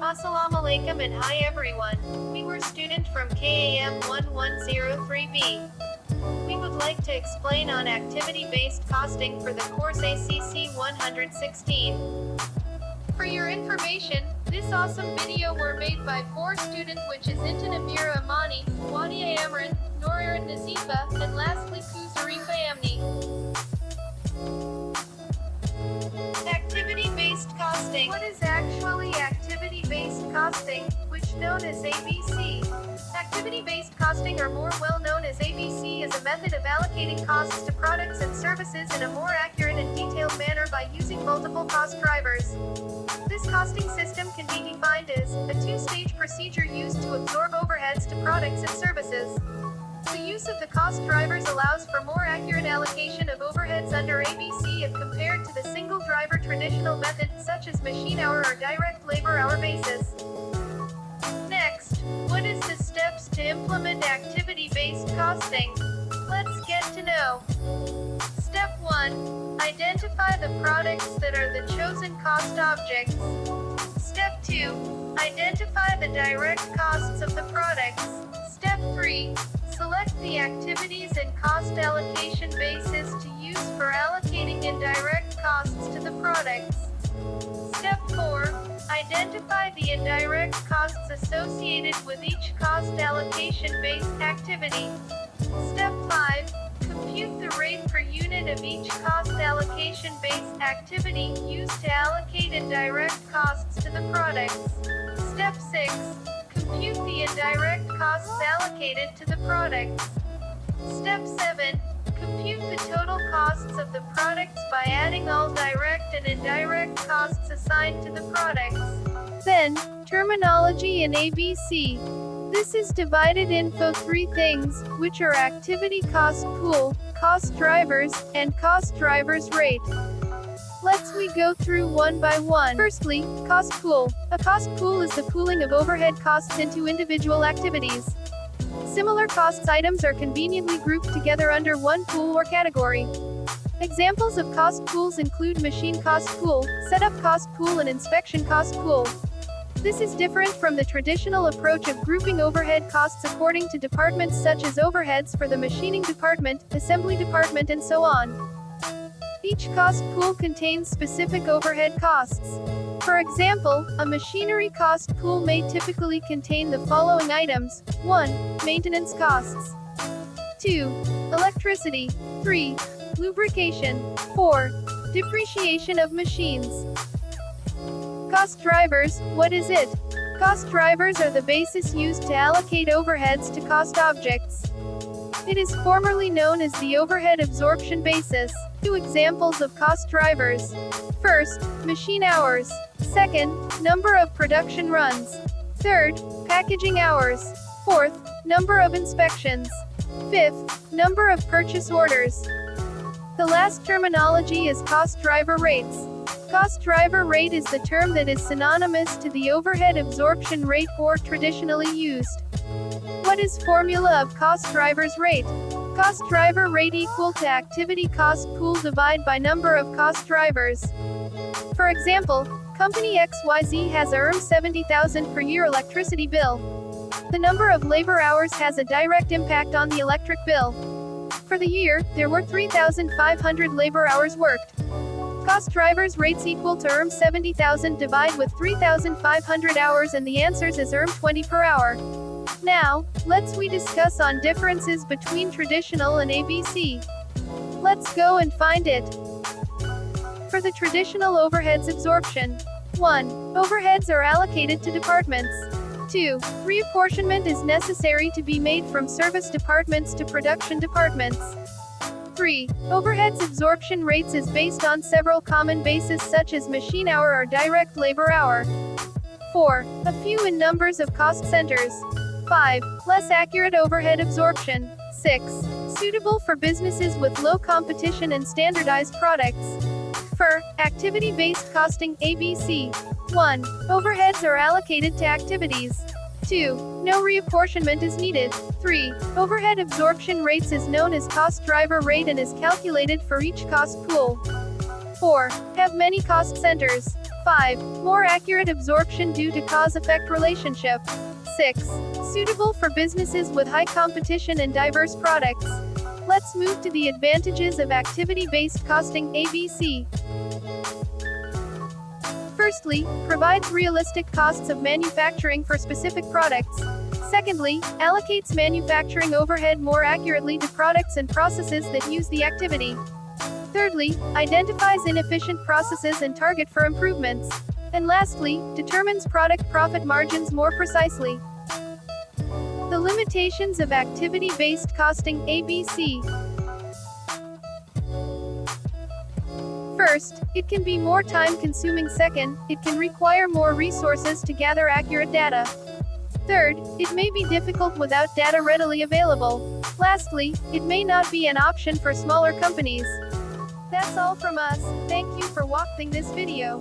Assalamu alaikum and hi everyone. We were student from KAM 1103B. We would like to explain on activity-based costing for the course ACC 116. For your information, this awesome video were made by 4 students which is AMEERA IMANIE, Wadhihah Amran, NORAIREN NAZIEFA, and lastly ZARIFAH AMNI. Activity-based costing. What is actually activity-based costing, which known as ABC? Activity-based costing, or more well known as ABC, is a method of allocating costs to products and services in a more accurate and detailed manner by using multiple cost drivers. This costing system can be defined as a two-stage procedure used to absorb overheads to products and services. The use of the cost drivers allows for more accurate allocation of overheads under ABC if compared to the single driver traditional method, such as machine hour or direct labor hour basis. Next, what is the steps to implement activity-based costing? Let's get to know. Step 1. Identify the products that are the chosen cost objects. Step 2. Identify the direct costs of the products. Step 3. Select the activities and cost allocation basis to use for allocating indirect costs to the products. Step 4. Identify the indirect costs associated with each cost allocation-based activity. Step 5. Compute the rate per unit of each cost allocation-based activity used to allocate indirect costs to the products. Step 6. Compute the indirect costs allocated to the products. Step 7. Compute the total costs of the products by adding all direct and indirect costs assigned to the products. Then, terminology in ABC. This is divided into 3 things, which are activity cost pool, cost drivers, and cost drivers rate. Let's go through one by one. Firstly, cost pool. A cost pool is the pooling of overhead costs into individual activities. Similar costs items are conveniently grouped together under one pool or category. Examples of cost pools include machine cost pool, setup cost pool, and inspection cost pool. This is different from the traditional approach of grouping overhead costs according to departments, such as overheads for the machining department, assembly department, and so on. Each cost pool contains specific overhead costs. For example, a machinery cost pool may typically contain the following items: 1. Maintenance costs. 2. Electricity. 3. Lubrication. 4. Depreciation of machines. Cost drivers. What is it? Cost drivers are the basis used to allocate overheads to cost objects. It is formerly known as the overhead absorption basis. 2 examples of cost drivers. First, machine hours. Second, number of production runs. Third, packaging hours. Fourth, number of inspections. Fifth, number of purchase orders. The last terminology is cost driver rates. Cost driver rate is the term that is synonymous to the overhead absorption rate or traditionally used. What is formula of cost driver's rate? Cost driver rate equal to activity cost pool divide by number of cost drivers. For example, company XYZ has earned 70,000 per year electricity bill. The number of labor hours has a direct impact on the electric bill. For the year, there were 3,500 labor hours worked. Cost drivers rates equal to earn 70,000 divide with 3,500 hours, and the answers is earn 20 per hour. Now, let's discuss on differences between traditional and ABC. Let's go and find it. For the traditional overheads absorption. 1. Overheads are allocated to departments. 2. Reapportionment is necessary to be made from service departments to production departments. 3. Overheads absorption rates is based on several common bases such as machine hour or direct labor hour. 4. A few in numbers of cost centers. 5. Less accurate overhead absorption. 6. Suitable for businesses with low competition and standardized products. For activity-based costing ABC. 1. Overheads are allocated to activities. 2. No reapportionment is needed. 3. Overhead absorption rates is known as cost driver rate and is calculated for each cost pool. 4. Have many cost centers. 5. More accurate absorption due to cause-effect relationship. 6. Suitable for businesses with high competition and diverse products. Let's move to the advantages of activity-based costing, ABC. Firstly, provides realistic costs of manufacturing for specific products. Secondly, allocates manufacturing overhead more accurately to products and processes that use the activity. Thirdly, identifies inefficient processes and target for improvements. And lastly, determines product profit margins more precisely. The limitations of activity-based costing, ABC. First, it can be more time-consuming. Second, it can require more resources to gather accurate data. Third, it may be difficult without data readily available. Lastly, it may not be an option for smaller companies. That's all from us. Thank you for watching this video.